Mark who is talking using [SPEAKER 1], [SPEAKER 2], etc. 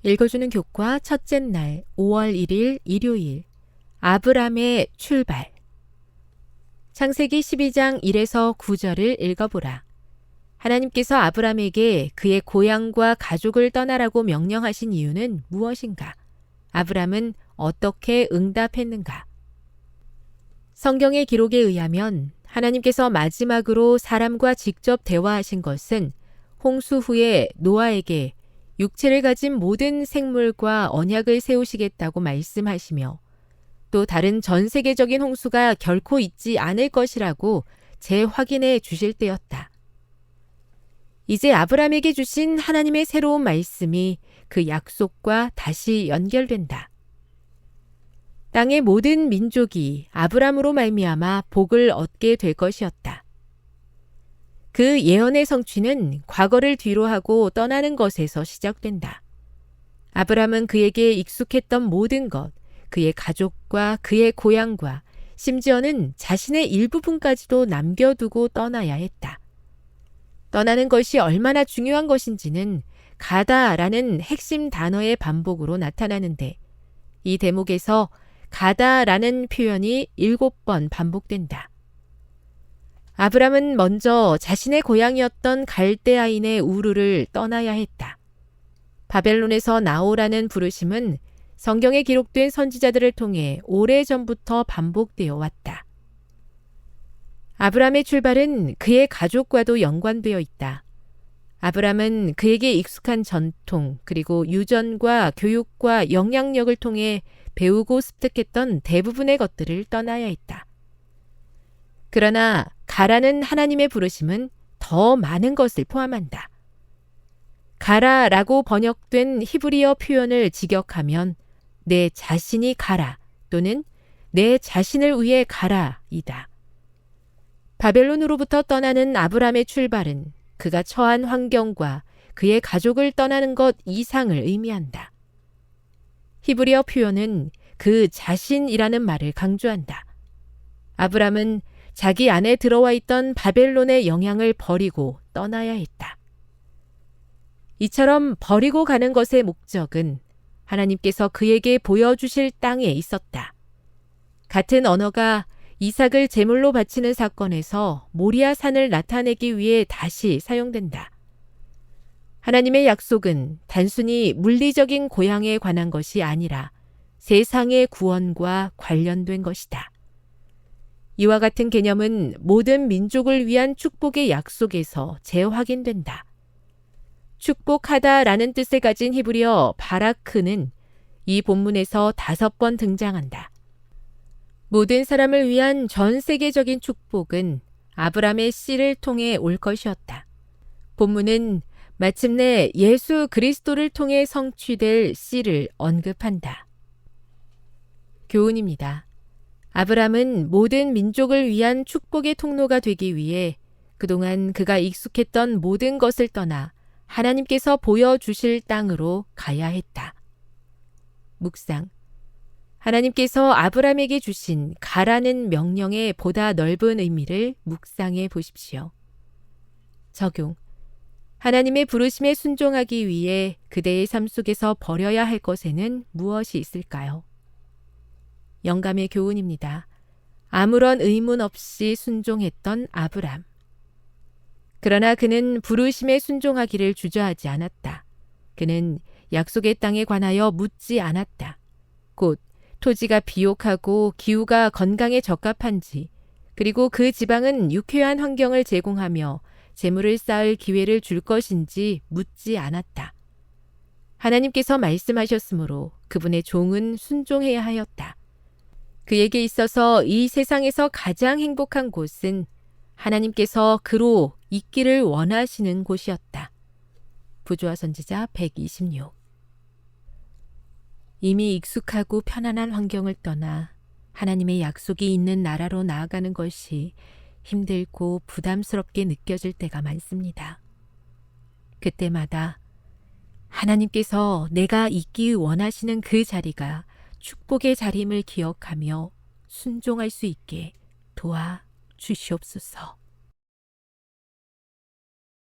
[SPEAKER 1] 읽어주는 교과 첫째 날 5월 1일 일요일 아브람의 출발. 창세기 12장 1에서 9절을 읽어보라. 하나님께서 아브람에게 그의 고향과 가족을 떠나라고 명령하신 이유는 무엇인가? 아브람은 어떻게 응답했는가? 성경의 기록에 의하면 하나님께서 마지막으로 사람과 직접 대화하신 것은 홍수 후에 노아에게 육체를 가진 모든 생물과 언약을 세우시겠다고 말씀하시며 또 다른 전 세계적인 홍수가 결코 있지 않을 것이라고 재확인해 주실 때였다. 이제 아브람에게 주신 하나님의 새로운 말씀이 그 약속과 다시 연결된다. 땅의 모든 민족이 아브람으로 말미암아 복을 얻게 될 것이었다. 그 예언의 성취는 과거를 뒤로하고 떠나는 것에서 시작된다. 아브람은 그에게 익숙했던 모든 것, 그의 가족과 그의 고향과 심지어는 자신의 일부분까지도 남겨두고 떠나야 했다. 떠나는 것이 얼마나 중요한 것인지는 가다라는 핵심 단어의 반복으로 나타나는데 이 대목에서 가다라는 표현이 7번 반복된다. 아브람은 먼저 자신의 고향이었던 갈대아인의 우르를 떠나야 했다. 바벨론에서 나오라는 부르심은 성경에 기록된 선지자들을 통해 오래전부터 반복되어 왔다. 아브람의 출발은 그의 가족과도 연관되어 있다. 아브람은 그에게 익숙한 전통 그리고 유전과 교육과 영향력을 통해 배우고 습득했던 대부분의 것들을 떠나야 했다. 그러나 가라는 하나님의 부르심은 더 많은 것을 포함한다. 가라라고 번역된 히브리어 표현을 직역하면 내 자신이 가라 또는 내 자신을 위해 가라이다. 바벨론으로부터 떠나는 아브람의 출발은 그가 처한 환경과 그의 가족을 떠나는 것 이상을 의미한다. 히브리어 표현은 그 자신이라는 말을 강조한다. 아브람은 자기 안에 들어와 있던 바벨론의 영향을 버리고 떠나야 했다. 이처럼 버리고 가는 것의 목적은 하나님께서 그에게 보여주실 땅에 있었다. 같은 언어가 이삭을 제물로 바치는 사건에서 모리아 산을 나타내기 위해 다시 사용된다. 하나님의 약속은 단순히 물리적인 고향에 관한 것이 아니라 세상의 구원과 관련된 것이다. 이와 같은 개념은 모든 민족을 위한 축복의 약속에서 재확인된다. 축복하다라는 뜻을 가진 히브리어 바라크는 이 본문에서 5번 등장한다. 모든 사람을 위한 전 세계적인 축복은 아브람의 씨를 통해 올 것이었다. 본문은 마침내 예수 그리스도를 통해 성취될 씨를 언급한다. 교훈입니다. 아브람은 모든 민족을 위한 축복의 통로가 되기 위해 그동안 그가 익숙했던 모든 것을 떠나 하나님께서 보여주실 땅으로 가야 했다. 묵상. 하나님께서 아브람에게 주신 가라는 명령의 보다 넓은 의미를 묵상해 보십시오. 적용. 하나님의 부르심에 순종하기 위해 그대의 삶 속에서 버려야 할 것에는 무엇이 있을까요? 영감의 교훈입니다. 아무런 의문 없이 순종했던 아브람. 그러나 그는 부르심에 순종하기를 주저하지 않았다. 그는 약속의 땅에 관하여 묻지 않았다. 곧 토지가 비옥하고 기후가 건강에 적합한지, 그리고 그 지방은 유쾌한 환경을 제공하며 재물을 쌓을 기회를 줄 것인지 묻지 않았다. 하나님께서 말씀하셨으므로 그분의 종은 순종해야 하였다. 그에게 있어서 이 세상에서 가장 행복한 곳은 하나님께서 그로 있기를 원하시는 곳이었다. 부조화 선지자 126. 이미 익숙하고 편안한 환경을 떠나 하나님의 약속이 있는 나라로 나아가는 것이 힘들고 부담스럽게 느껴질 때가 많습니다. 그때마다 하나님께서 내가 있기 원하시는 그 자리가 축복의 자리임을 기억하며 순종할 수 있게 도와 주시옵소서.